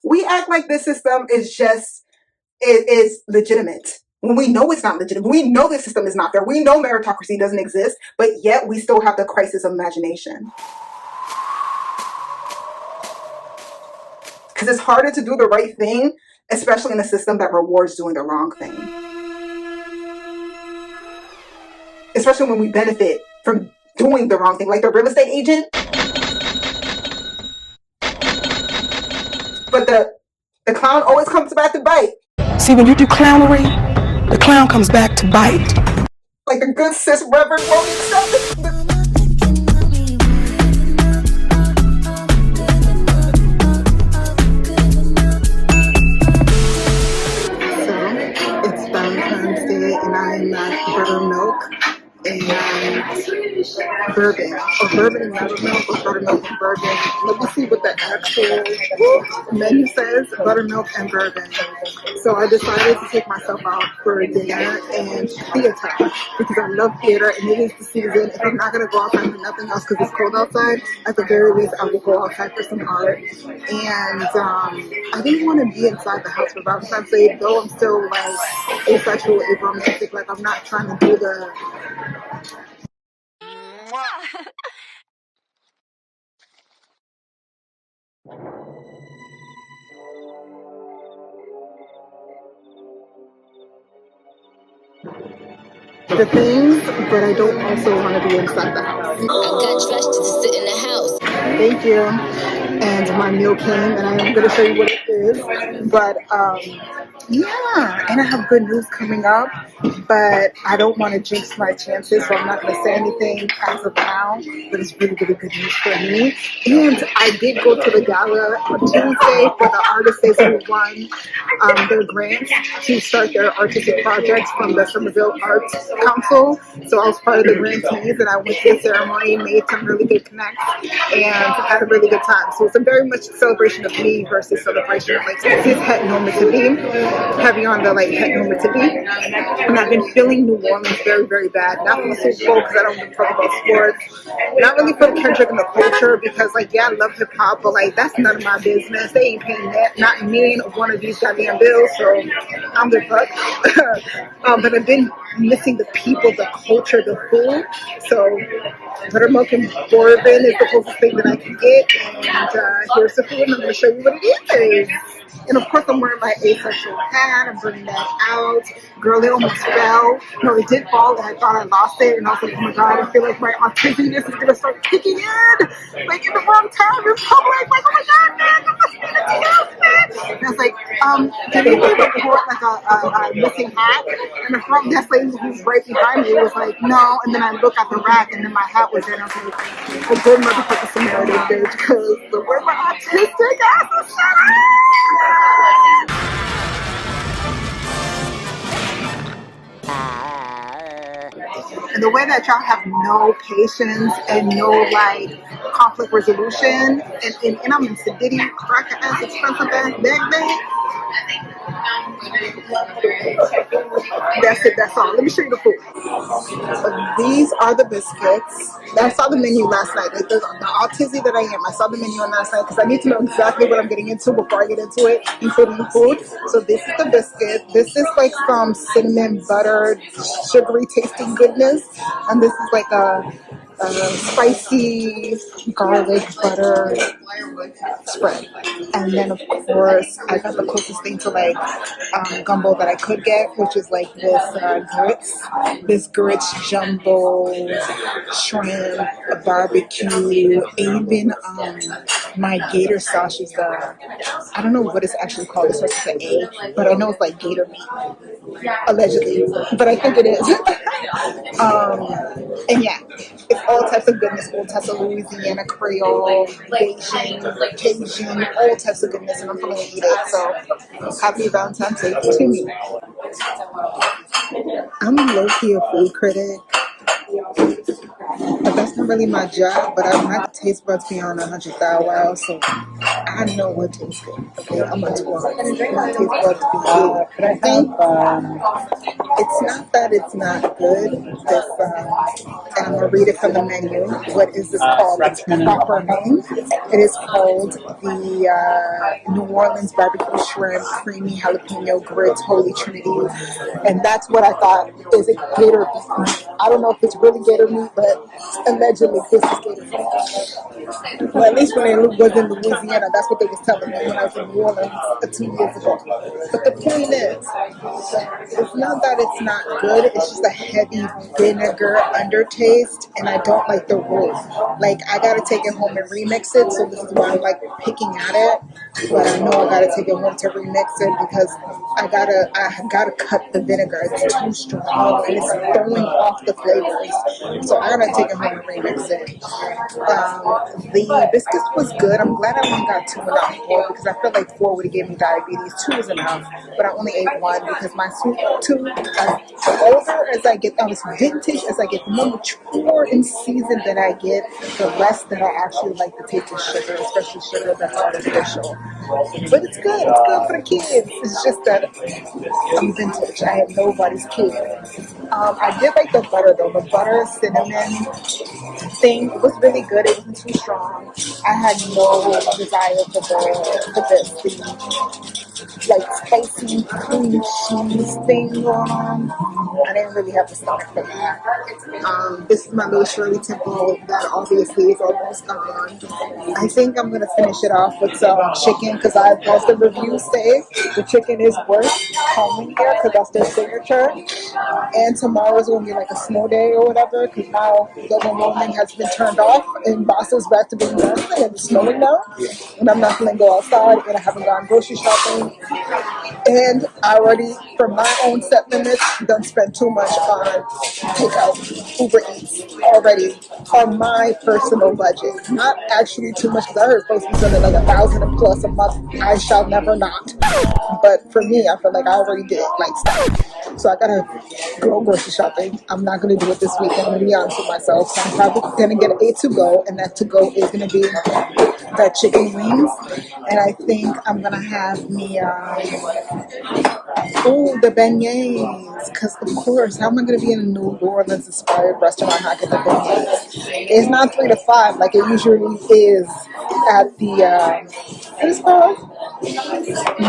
We act like this system is legitimate when we know it's not legitimate. We know the system is not there. We know meritocracy doesn't exist, but yet we still have the crisis of imagination. Because it's harder to do the right thing, especially in a system that rewards doing the wrong thing. Especially when we benefit from doing the wrong thing, like the real estate agent. But the clown always comes back to bite. See, when you do clownery, the clown comes back to bite. Like the good sis reverend won't accept it. So, it's Valentine's Day and I'm at Buttermilk and bourbon, or bourbon and buttermilk, or buttermilk and bourbon. Let me see what the actual menu says. Buttermilk and bourbon. So I decided to take myself out for dinner and theater because I love theater and it is the season. If I'm not going to go outside for nothing else because it's cold outside, at the very least I will go outside for some art. And I didn't want to be inside the house for Valentine's Day, though I'm still like asexual, aromantic. Like I'm not trying to do the things, but I don't also want to be inside the house. I got dressed to sit in the house. Thank you. And my meal came, and I'm going to show you what it is. But yeah, and I have good news coming up, but I don't want to jinx my chances, so I'm not going to say anything as of now. But it's really, really good news for me. And I did go to the gala on Tuesday for the artists who won their grants to start their artistic projects from the Somerville Arts Council. So I was part of the grantees, and I went to the ceremony, made some really good connects, and had a really good time. So it's a very much celebration of me versus celebration of like cis heteronormativity, heavy on the like heteronormativity. And I've been feeling New Orleans very, very bad. Not from the Super Bowl because I don't really talk about sports. Not really from Kendrick and the culture because like yeah, I love hip hop, but like that's none of my business. They ain't paying that, not me or one of these goddamn bills. So I'm the fuck. But I've been missing the people, the culture, the food. So buttermilk and bourbon is the closest thing that I can get. And here's the food, and I'm going to show you what it is. And of course, I'm wearing my asexual hat. I'm bringing that out. Girl, it almost fell. No, it did fall, and I thought I lost it. And I was like, oh my god, I feel like my autisticness is going to start kicking in. Like in the wrong time in public. Like, oh my god, man, I'm listening to you, man. And I was like, did anybody report like a missing hat? And the front desk lady who's right behind me was like, no. And then I look at the rack, and then my hat was there. And I was like, a good motherfucker Samaritan, bitch, because the word my autistic ass is shut up. And the way that y'all have no patience and no like conflict resolution, and I'm in Sedity, cracker ass, expensive ass, bag. That's it, that's all. Let me show you the food. These are the biscuits. I saw the menu last night. The autism that I am, I saw the menu on last night because I need to know exactly what I'm getting into before I get into it, including the food. So this is the biscuit. This is like some cinnamon butter, sugary tasting goodness. And this is like a spicy garlic butter spread. And then of course I got the closest thing to like gumbo that I could get, which is like this grits jumbo shrimp, a barbecue, even my gator sauce is I don't know what it's actually called. It starts with an A, but I know it's like gator meat, allegedly, but I think it is. And yeah, it's all types of goodness, all types of Louisiana Creole, Cajun, all types of goodness, and I'm going to eat it. So happy Valentine's Day to me. I'm low-key a food critic. But that's not really my job, but my taste buds be on 100,000 wow, so I I know what tastes good. Okay, I'm a tourist. My taste buds be good. I think it's not that it's not good. This, and I'm gonna read it from the menu. What is this called? Its proper name. It is called the New Orleans barbecue shrimp, creamy jalapeno grits, Holy Trinity, and that's what I thought is a gator meat. I don't know if it's really gator meat, but allegedly this is gator meat. Well, at least when I was in Louisiana, that's what they was telling me when I was in New Orleans 2 years ago. But the point is, it's not that it's not good, it's just a heavy vinegar undertaste, and I don't like the roux. Like, I gotta take it home and remix it, so this is why I'm like picking at it. But I know I gotta take it home to remix it because I gotta cut the vinegar. It's too strong and it's throwing off the flavors. So I gotta take it home and remix it. The biscuits was good. I'm glad I only got 2 and not 4 because I felt like 4 would have given me diabetes. 2 was enough, but I only ate 1 because my sweet tooth, the older as I get, as vintage as I get, the more mature in season that I get, the less that I actually like the taste of sugar, especially sugar that's artificial. But it's good. It's good for the kids. It's just that I'm vintage. I am nobody's kid. I did like the butter though. The butter cinnamon thing was really good. It wasn't too strong. I had no desire for the like spicy cream cheese thing going on. I didn't really have the stomach for that. This is my little Shirley Temple that obviously is almost gone. I think I'm gonna finish it off with some chicken because as the reviews say, the chicken is worth coming here because that's their signature. And tomorrow's gonna be like a snow day or whatever because now global warming has been turned off and Boston's back to being warm and it's snowing now. And I'm not gonna go outside and I haven't gone grocery shopping. And I already, for my own set limits, don't spend too much on takeout, Uber Eats already on my personal budget. Not actually too much because I heard folks be spending like $1,000 plus a month. I shall never not. But for me, I feel like I already did like stuff. So I gotta go grocery shopping. I'm not gonna do it this weekend. I'm gonna be honest with myself. So I'm probably gonna get a to go, and that to go is gonna be the chicken wings. And I think I'm gonna have me the beignets, because of course, how am I going to be in a New Orleans inspired restaurant and not get the beignets? It's not 3 to 5 like it usually is at the what is it called?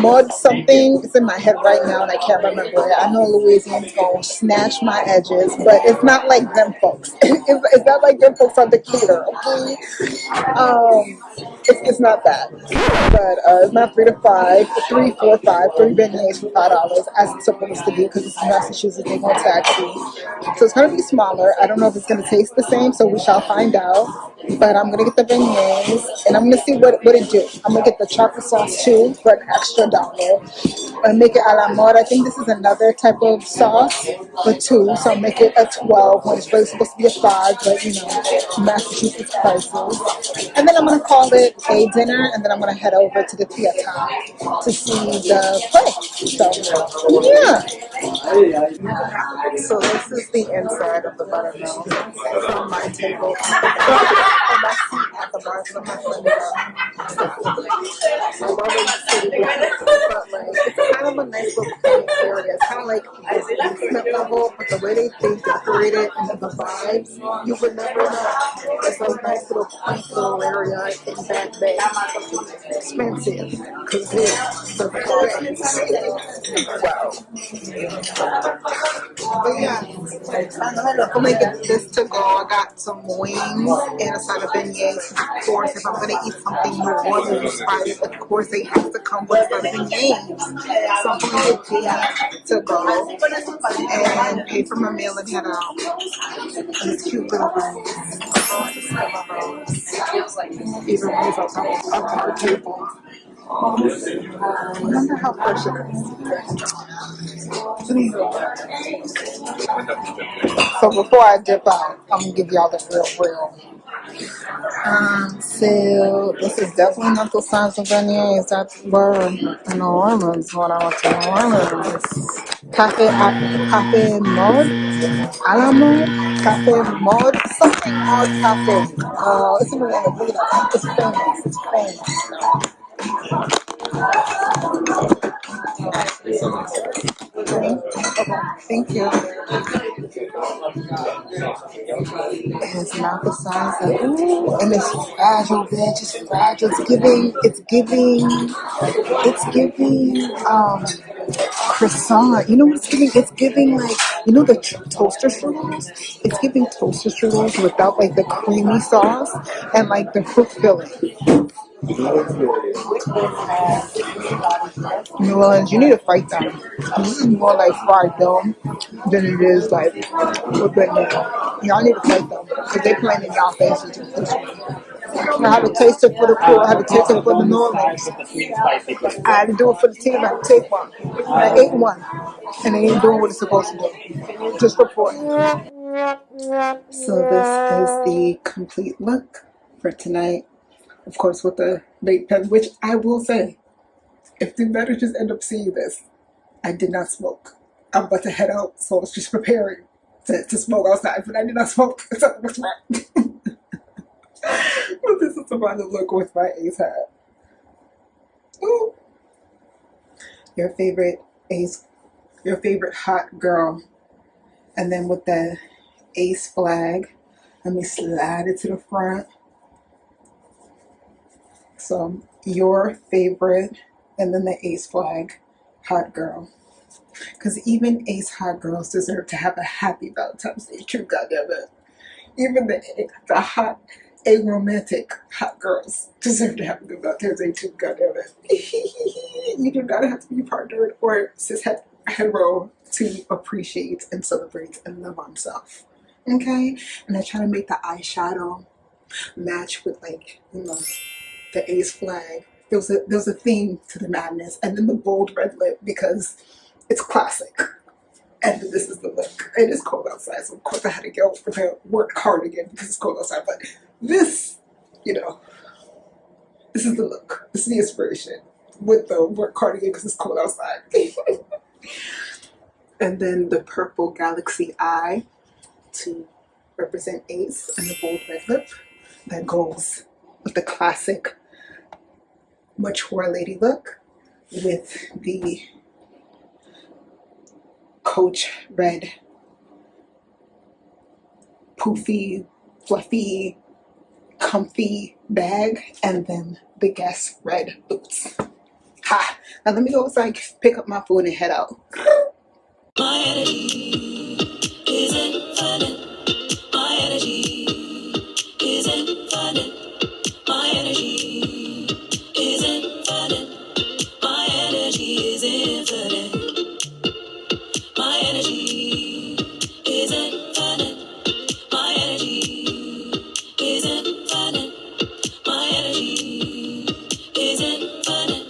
Mud something. It's in my head right now and I can't remember it. I know Louisiana's going to snatch my edges, but it's not like them folks. It's not like them folks on Decatur, okay? It's not that. But it's not 3 to 5, 3, 4, 5, 3 beignets for $5 as it's supposed to be because it's in Massachusetts, they're going to tax you. So it's going to be smaller. I don't know if it's going to taste the same, so we shall find out. But I'm going to get the beignets and I'm going to see what it do. I'm going to get the chocolate sauce too for an extra $1 and make it a la mode. I think this is another type of sauce for 2, so I'll make it a 12 when it's really supposed to be a 5, but you know, Massachusetts prices. And then I'm going to call it a dinner and then I'm going to head over to the theater to see the play. So, yeah. So this is the inside of the buttermilk. It's on my table. On my seat at the bar for my friends. So I'm already sitting with but like it's kind of a nice little quiet area. It's kind of like a basement level, but the way they decorate it and the vibes, you would never know. It's a nice little quaint little area in Back Bay. Expensive, because it's the wow. But yeah, I'm making this to go. I got some wings and a side of beignets. Of course, if I'm going to eat something New Orleans inspired, of course, they have to come with some beignets. So I'm going to get that to go and pay for my meal and head out. These cute little rooms. Even rooms on top of the table. I wonder how fresh it is. So before I dip out, I'm going to give y'all the real. So this is definitely not the size of beignets that were in New Orleans when I went to New Orleans. Cafe Mode, a la mode, Cafe Mode, something Mode Cafe. It's in the It's famous. Thank you. It's not the size of, ooh, and it's fragile, bitch. It's fragile. It's giving croissant. You know what it's giving? It's giving like, you know the toaster strudels? It's giving toaster strudels without like the creamy sauce and like the fruit filling. New Orleans, you need to fight them. This is more like fried dough than it is like with good now. Y'all need to fight them because they playing in y'all faces with this one. I had to taste it for the crew. I had to taste it for the New Orleans. I had to do it for the team. I had to take one. I ate one, and they ain't doing what it's supposed to do. Just report. So this is the complete look for tonight. Of course, with the vape pen, which I will say, if the managers end up seeing this, I did not smoke. I'm about to head out, so I was just preparing to smoke outside, but I did not smoke. So what's right? But this is the final look with my ace hat. Ooh. Your favorite hot girl. And then with the ace flag, let me slide it to the front. So your favorite, and then the ace flag, hot girl. Because even ace hot girls deserve to have a happy Valentine's Day too, goddammit. Even the hot, aromantic hot girls deserve to have a good Valentine's Day too, goddammit. You do not have to be partnered or cis hetero to appreciate and celebrate and love oneself. Okay? And I try to make the eyeshadow match with, like, you know, the ace flag. There's a theme to the madness, and then the bold red lip because it's classic. And this is the look. It is cold outside, so of course I had to go prepare work hard again because it's cold outside. But this, you know, this is the look. This is the inspiration with the work cardigan because it's cold outside. And then the purple galaxy eye to represent ace, and the bold red lip that goes with the classic mature lady look with the Coach red poofy, fluffy, comfy bag, and then the Guess red boots. Ha! Now let me go inside, pick up my food, and head out. My energy is infinite. My energy is infinite. My energy is infinite. My energy is infinite. My energy is infinite. My energy is infinite. My energy is infinite.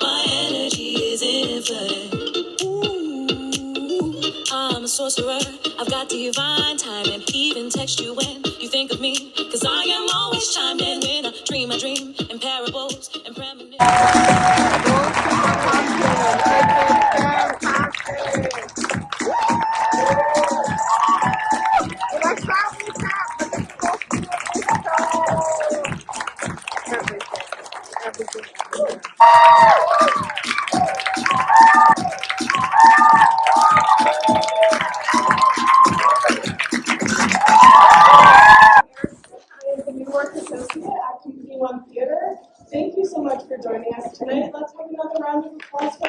My energy is infinite. Ooh, I'm a sorcerer. I've got divine timing. Even text you when you think of me. Cause I am always chimed in when I dream in parables and premonitions. Theater. Thank you so much for joining us tonight. Let's have another round of applause for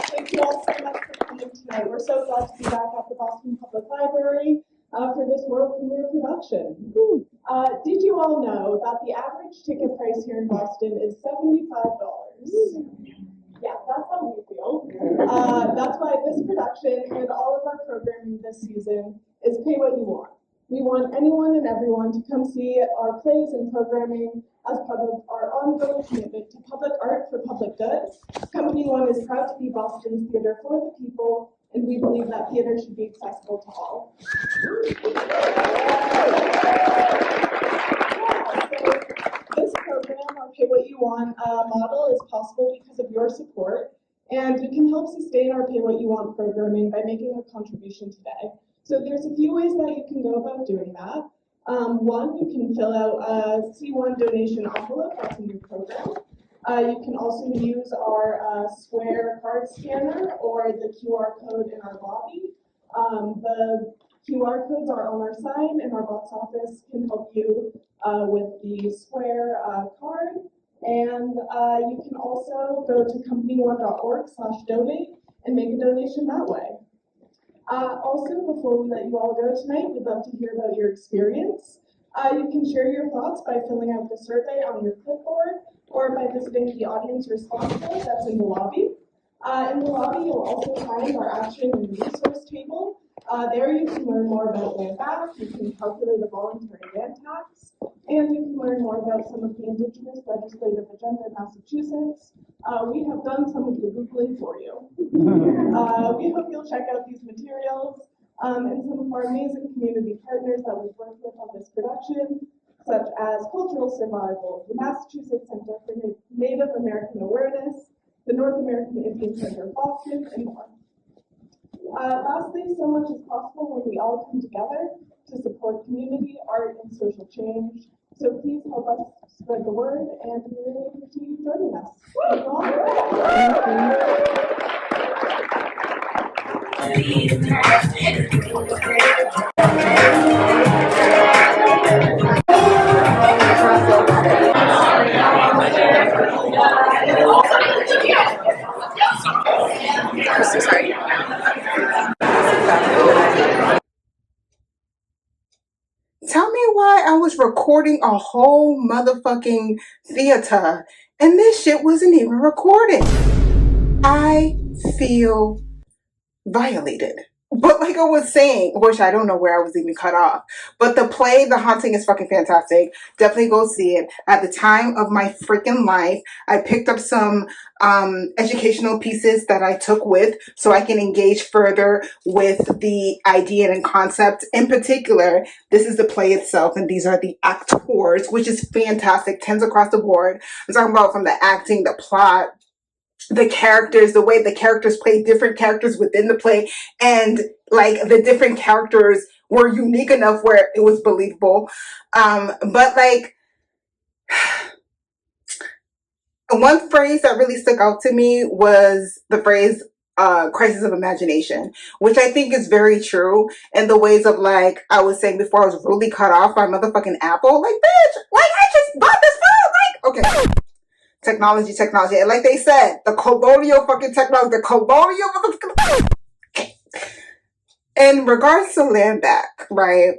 Thank you all so much for coming tonight. We're so glad to be back at the Boston Public Library for this world premiere production. Did you all know that the average ticket price here in Boston is $75? Yeah, that's how we feel. That's why this production and all of our programming this season is pay what you want. We want anyone and everyone to come see our plays and programming as part of our ongoing commitment to public art for public good. Company One is proud to be Boston's theater for the people, and we believe that theater should be accessible to all. This program, our Pay What You Want model, is possible because of your support, and you can help sustain our Pay What You Want programming by making a contribution today. So there's a few ways that you can go about doing that. One, you can fill out a C1 donation envelope that's in your program. You can also use our Square card scanner or the QR code in our lobby. The QR codes are on our sign, and our box office can help you with the Square card. And you can also go to companyone.org/donate and make a donation that way. Also, before we let you all go tonight, we'd love to hear about your experience. You can share your thoughts by filling out the survey on your clipboard or by visiting the audience response board that's in the lobby. In the lobby, you'll also find our action and resource table. There you can learn more about land back, you can calculate a voluntary land tax, and you can learn more about some of the Indigenous legislative agenda in Massachusetts. We have done some of the Googling for you. We hope you'll check out these materials and some of our amazing community partners that we've worked with on this production, such as Cultural Survival, the Massachusetts Center for Native American Awareness, the North American Indian Center of Boston, and more. Lastly, so much is possible when we all come together to support community, art, and social change. So please help us spread the word, and we really appreciate you joining us. Thank you all. I'm so sorry. Tell me why I was recording a whole motherfucking theater and this shit wasn't even recording. I feel violated. But like I was saying, which I don't know where I was even cut off, but the play, The Haunting, is fucking fantastic. Definitely go see it. At the time of my freaking life, I picked up some educational pieces that I took with so I can engage further with the idea and concept. In particular, this is the play itself, and these are the actors, which is fantastic. 10s across the board. I'm talking about from the acting, the plot, the characters, the way the characters play different characters within the play, and like the different characters were unique enough where it was believable. But like one phrase that really stuck out to me was the phrase crisis of imagination, which I think is very true in the ways of, like I was saying before, I was really cut off by motherfucking Apple. Like, bitch, like I just bought this phone. Like, okay. Technology. And like they said, the colonial fucking technology, the colonial motherfucking. In regards to land back, right?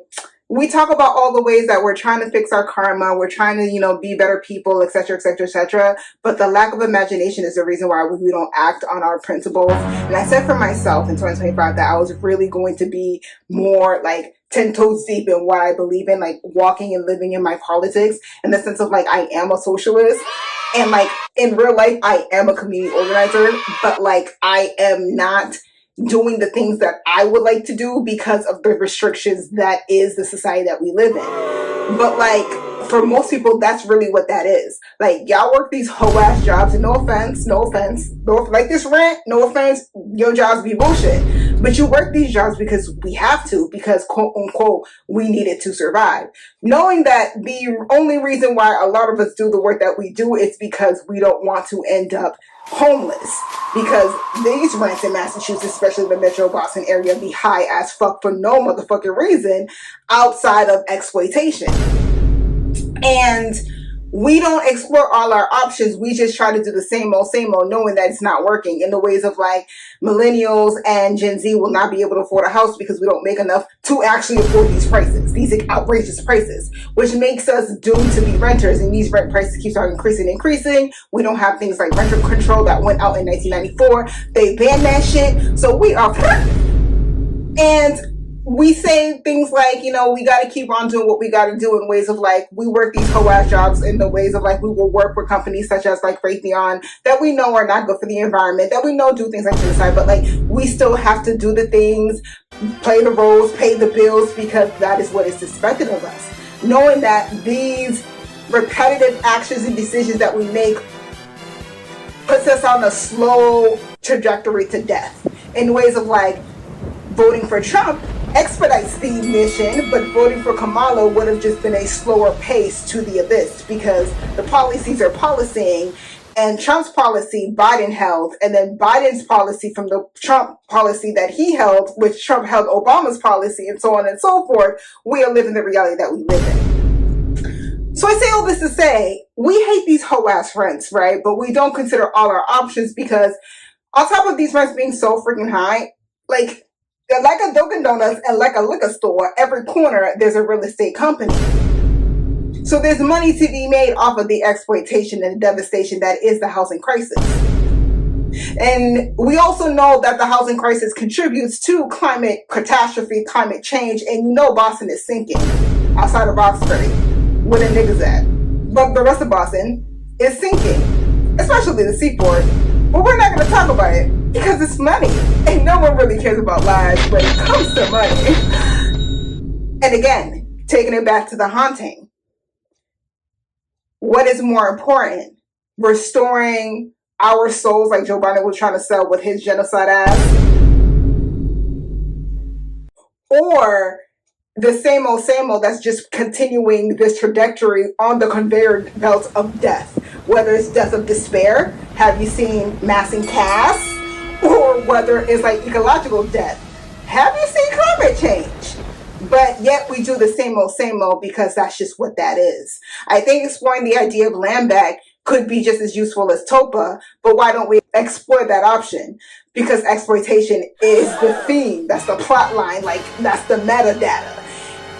We talk about all the ways that we're trying to fix our karma, we're trying to, be better people, etc., etc., etc. But the lack of imagination is the reason why we don't act on our principles. And I said for myself in 2025 that I was really going to be more like 10 toes deep in what I believe in, like walking and living in my politics in the sense of like I am a socialist. And like in real life, I am a community organizer, but like I am not doing the things that I would like to do because of the restrictions that is the society that we live in. But like for most people, that's really what that is. Like y'all work these hoe ass jobs, and no offense, like this rant, no offense, your jobs be bullshit. But you work these jobs because we have to, because quote unquote, we need it to survive. Knowing that the only reason why a lot of us do the work that we do is because we don't want to end up homeless, because these rents in Massachusetts, especially the metro Boston area, be high as fuck for no motherfucking reason outside of exploitation. And we don't explore all our options. We just try to do the same old, knowing that it's not working, in the ways of like millennials and Gen Z will not be able to afford a house because we don't make enough to actually afford these prices, these outrageous prices, which makes us doomed to be renters. And these rent prices keep on increasing. We don't have things like renter control that went out in 1994. They banned that shit. So we are, and we say things like, we got to keep on doing what we got to do in ways of like, we work these hoe ass jobs in the ways of like, we will work with companies such as like Raytheon that we know are not good for the environment, that we know do things like genocide, but like, we still have to do the things, play the roles, pay the bills, because that is what is expected of us. Knowing that these repetitive actions and decisions that we make puts us on a slow trajectory to death, in ways of like voting for Trump expedites the mission, but voting for Kamala would have just been a slower pace to the abyss because the policies are policying, and Trump's policy Biden held, and then Biden's policy from the Trump policy that he held, which Trump held Obama's policy, and so on and so forth. We are living the reality that we live in. So I say all this to say, we hate these hoe-ass rents, right? But we don't consider all our options because on top of these rents being so freaking high, like a Dunkin' Donuts and like a liquor store, every corner there's a real estate company. So there's money to be made off of the exploitation and the devastation that is the housing crisis. And we also know that the housing crisis contributes to climate catastrophe, climate change, and you know Boston is sinking outside of Roxbury, where the niggas at. But the rest of Boston is sinking, especially the seaport. But we're not going to talk about it because it's money. And no one really cares about lives when it comes to money. And again, taking it back to the haunting. What is more important? Restoring our souls like Joe Biden was trying to sell with his genocide ass? Or the same old that's just continuing this trajectory on the conveyor belt of death? Whether it's death of despair, have you seen massing casts? Or whether it's like ecological death, have you seen climate change? But yet we do the same old because that's just what that is. I think exploring the idea of land back could be just as useful as TOPA, but why don't we explore that option? Because exploitation is the theme, that's the plot line, like that's the metadata.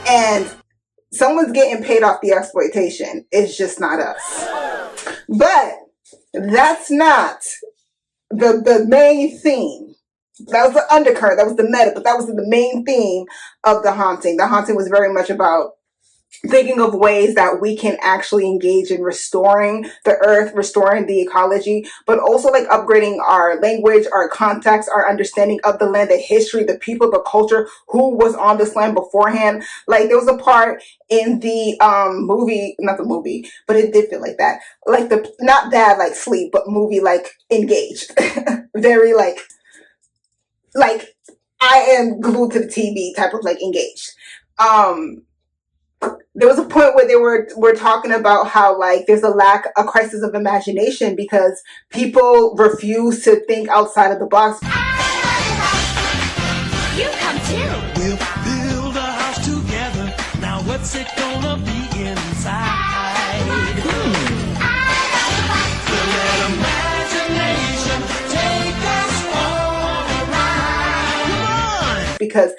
And someone's getting paid off the exploitation. It's just not us. But that's not the main theme. That was the undercurrent, that was the meta, but that was the main theme of the haunting. The haunting was very much about thinking of ways that we can actually engage in restoring the earth, restoring the ecology, but also like upgrading our language, our context, our understanding of the land, the history, the people, the culture, who was on this land beforehand. Like there was a part in the movie, not the movie, but it did feel like that. Like the, not bad like Sleep, but movie like Engaged. Very like I am glued to the TV type of like Engaged. There was a point where they were talking about how like there's a crisis of imagination because people refuse to think outside of the box. You come too. We'll build a house together. Now what's it gonna be inside? We'll let imagination take us on a ride. Come on! Because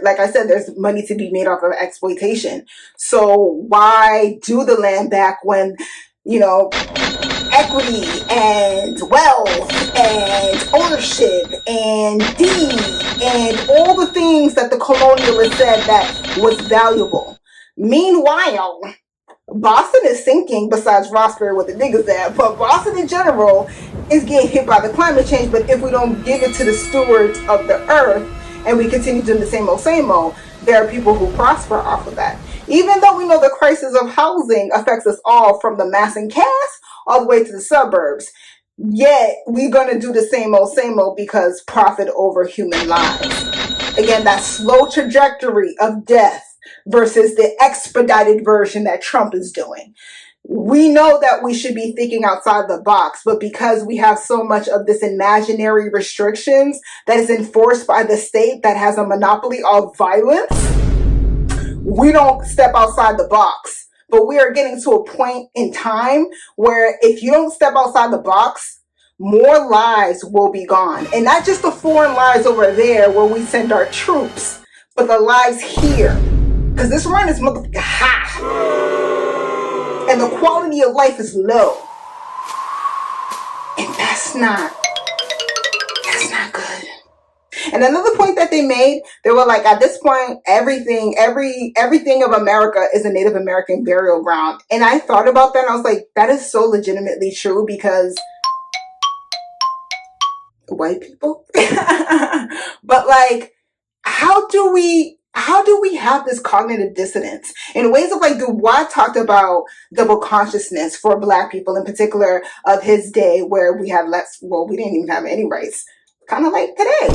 like I said, there's money to be made off of exploitation. So why do the land back when, you know, equity and wealth and ownership and deed and all the things that the colonialists said that was valuable. Meanwhile, Boston is sinking besides Roxbury with the niggas at, but Boston in general is getting hit by the climate change. But if we don't give it to the stewards of the earth and we continue doing the same old, there are people who prosper off of that. Even though we know the crisis of housing affects us all from the mass and cast all the way to the suburbs, yet we're going to do the same old because profit over human lives. Again, that slow trajectory of death versus the expedited version that Trump is doing. We know that we should be thinking outside the box, but because we have so much of this imaginary restrictions that is enforced by the state that has a monopoly of violence, we don't step outside the box. But we are getting to a point in time where if you don't step outside the box, more lives will be gone. And not just the foreign lives over there where we send our troops, but the lives here. Because this run is motherfucking high. And the quality of life is low. And that's not good. And another point that they made, they were like, at this point, everything of America is a Native American burial ground. And I thought about that and I was like, that is so legitimately true because white people. But like, how do we have this cognitive dissonance in ways of like Dubois talked about double consciousness for Black people in particular of his day where we had we didn't even have any rights, kind of like today.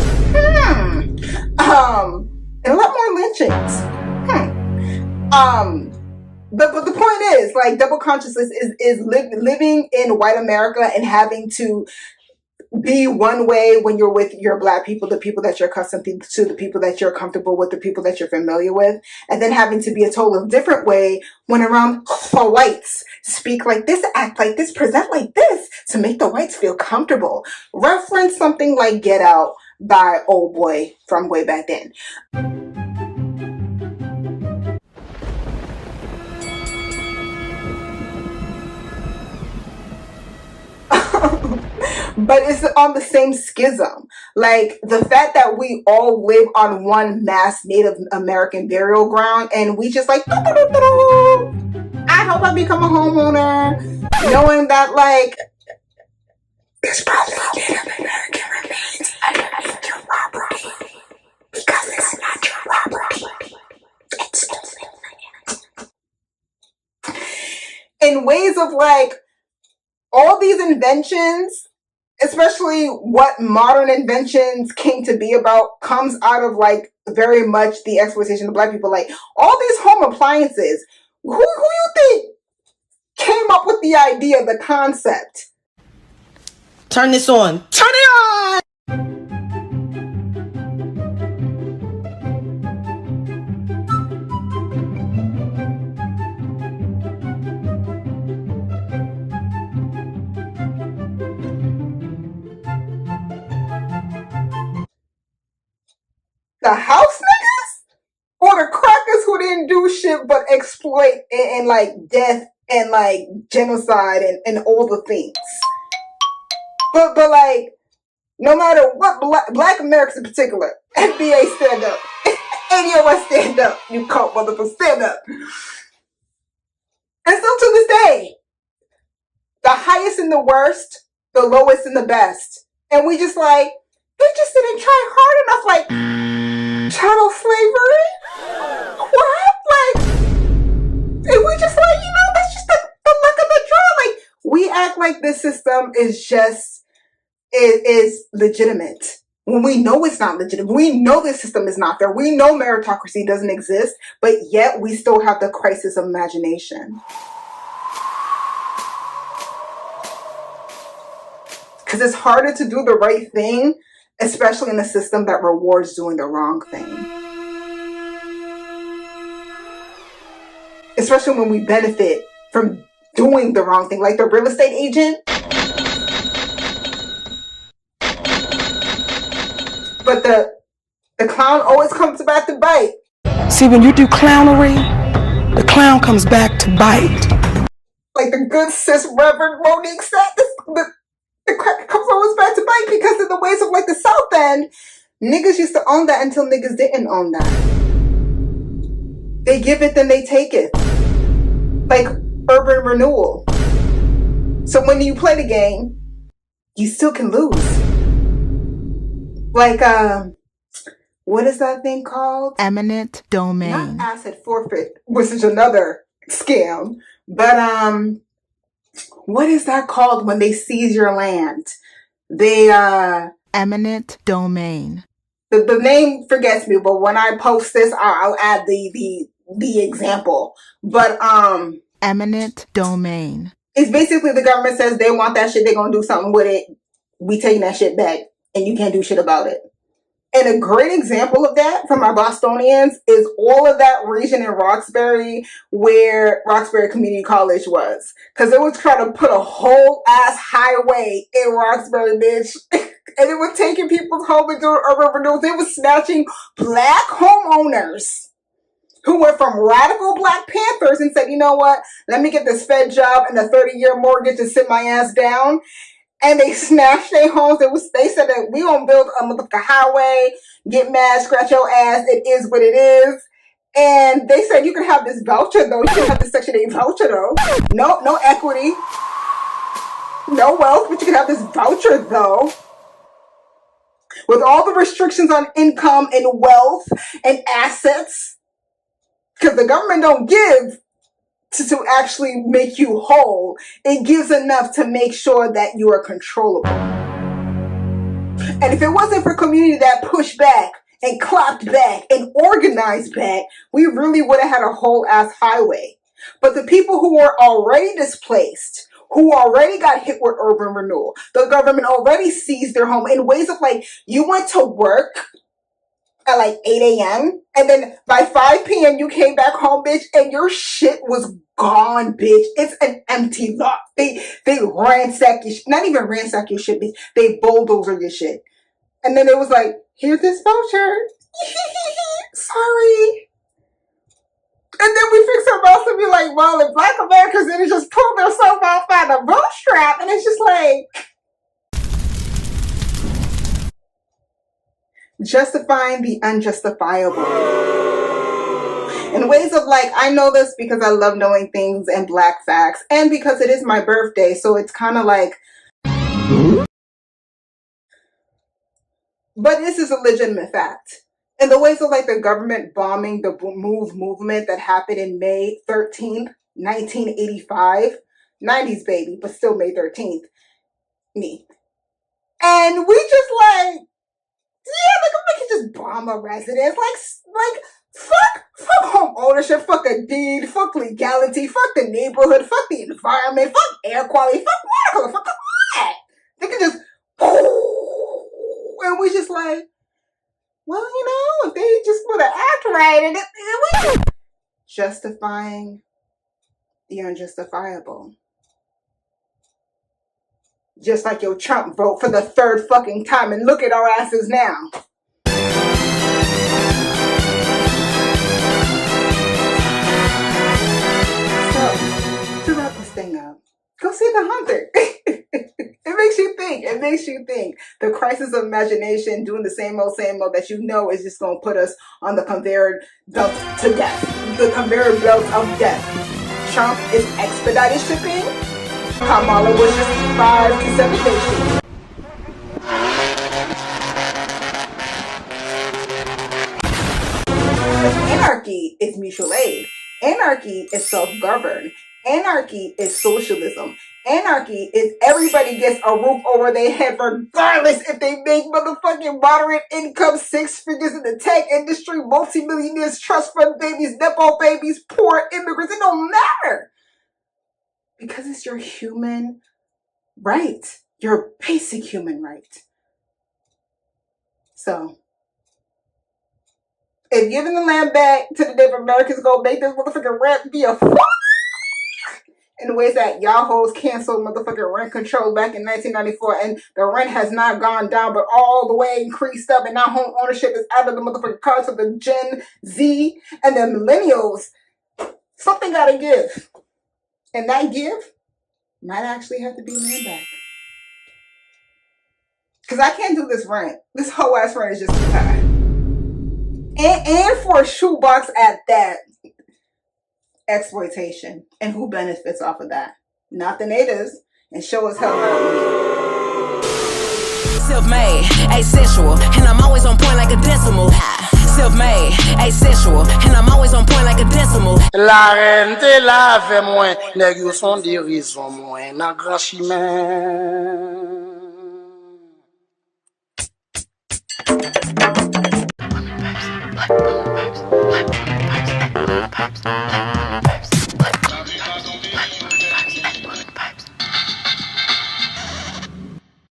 and a lot more lynchings. But the point is, like, double consciousness is living in white America and having to be one way when you're with your Black people, the people that you're accustomed to, the people that you're comfortable with, the people that you're familiar with, and then having to be a totally different way when around for whites. Speak like this, act like this, present like this to make the whites feel comfortable. Reference something like Get Out by Old Boy from way back then. But it's on the same schism. Like, the fact that we all live on one mass Native American burial ground and we just like, I hope I become a homeowner, knowing that, like, there's probably Native American remains underneath your property because it's not your property. It's still in ways of, like, all these inventions, especially what modern inventions came to be about, comes out of, like, very much the exploitation of Black people. Like, all these home appliances, who you think came up with the idea, the concept? Turn this on. Turn it on! The house niggas? Or the crackers who didn't do shit but exploit and like death and like genocide and all the things. But like, no matter what, Black Americans in particular, NBA stand up, ADOS stand up, you cult motherfucker stand up. And still to this day, the highest and the worst, the lowest and the best. And we just like, they just didn't try hard enough, like, chattel slavery? What? Like, and we just like, you know, that's just the luck of the draw. Like, we act like this system is just, is legitimate. When we know it's not legitimate. We know this system is not there. We know meritocracy doesn't exist, but yet we still have the crisis of imagination. Because it's harder to do the right thing, especially in a system that rewards doing the wrong thing. Especially when we benefit from doing the wrong thing, like the real estate agent. But the clown always comes back to bite. See, when you do clownery, the clown comes back to bite. Like the good sis Reverend Monique said, the cracker comes always back to bite because of the ways of like the South End. Niggas used to own that until niggas didn't own that. They give it, then they take it. Like urban renewal. So when you play the game, you still can lose. Like, what is that thing called? Eminent domain. Not asset forfeit, which is another scam. But, what is that called when they seize your land? They, Eminent domain. The name forgets me, but when I post this, I'll add the example. But, Eminent domain. It's basically the government says they want that shit, they're gonna do something with it. We taking that shit back, and you can't do shit about it. And a great example of that from our Bostonians is all of that region in Roxbury where Roxbury Community College was. Because it was trying to put a whole ass highway in Roxbury, bitch. And it was taking people's homes and doing urban renewals. They were snatching Black homeowners who were from radical Black Panthers and said, you know what? Let me get this Fed job and a 30-year mortgage and sit my ass down. And they snatched their homes. They said that we gonna build a motherfucking highway, get mad, scratch your ass. It is what it is. And they said you can have this voucher though. You can have this Section 8 voucher though. No equity, no wealth, but you can have this voucher though. With all the restrictions on income and wealth and assets, because the government don't give to actually make you whole. It gives enough to make sure that you are controllable. And if it wasn't for community that pushed back and clapped back and organized back, we really would have had a whole ass highway. But the people who were already displaced, who already got hit with urban renewal, the government already seized their home in ways of like, you went to work at like 8 a.m. and then by 5 p.m. you came back home, bitch, and your shit was gone, bitch. It's an empty lot. They ransack your shit. Not even ransack your shit, bitch. They bulldozer your shit. And then it was like, here's this voucher. Sorry. And then we fix our mouths and be like, well, the Black Americans didn't just pull themselves off by the bootstrap. And it's just like, justifying the unjustifiable. In ways of like, I know this because I love knowing things and Black facts, and because it is my birthday, so it's kind of like, but this is a legitimate fact. In the ways of like the government bombing the movement that happened in May 13th, 1985, 90s baby, but still May 13th, me. And we just like, yeah, like we can just bomb a residence. Like fuck home ownership, fuck a deed, fuck legality, fuck the neighborhood, fuck the environment, fuck air quality, fuck water color, fuck all that. They can just, and we just like, well, you know, if they just would have act right, and we justifying the unjustifiable. Just like your Trump vote for the third fucking time, and look at our asses now. So, to wrap this thing up, go see The Hunter. It makes you think. It makes you think. The crisis of imagination, doing the same old that you know is just going to put us on the conveyor belt to death. The conveyor belt of death. Trump is expedited shipping. Kamala was just 5 to 7 days. Anarchy is mutual aid. Anarchy is self-governed. Anarchy is socialism. Anarchy is everybody gets a roof over their head regardless if they make motherfucking moderate income, 6 figures in the tech industry, multimillionaires, trust fund babies, Nepo babies, poor immigrants. It don't matter. Because it's your human right. Your basic human right. So, if giving the land back to the Native Americans gonna make this motherfucking rent be a in the ways that Yahoo's canceled motherfucking rent control back in 1994, and the rent has not gone down but all the way increased up, and now home ownership is out of the motherfucking cards of the Gen Z and the millennials, something gotta give. And that give might actually have to be land back. Because I can't do this rent. This whole ass rent is just too high. And for a shoebox at that. Exploitation. And who benefits off of that? Not the natives. And show us hell not. Self-made, asexual, and I'm always on point like a decimal. Self-made, asexual, and I'm always on point like a decimal. La reine te lave moins, nèg yo son dérision moins, nan grand chemin.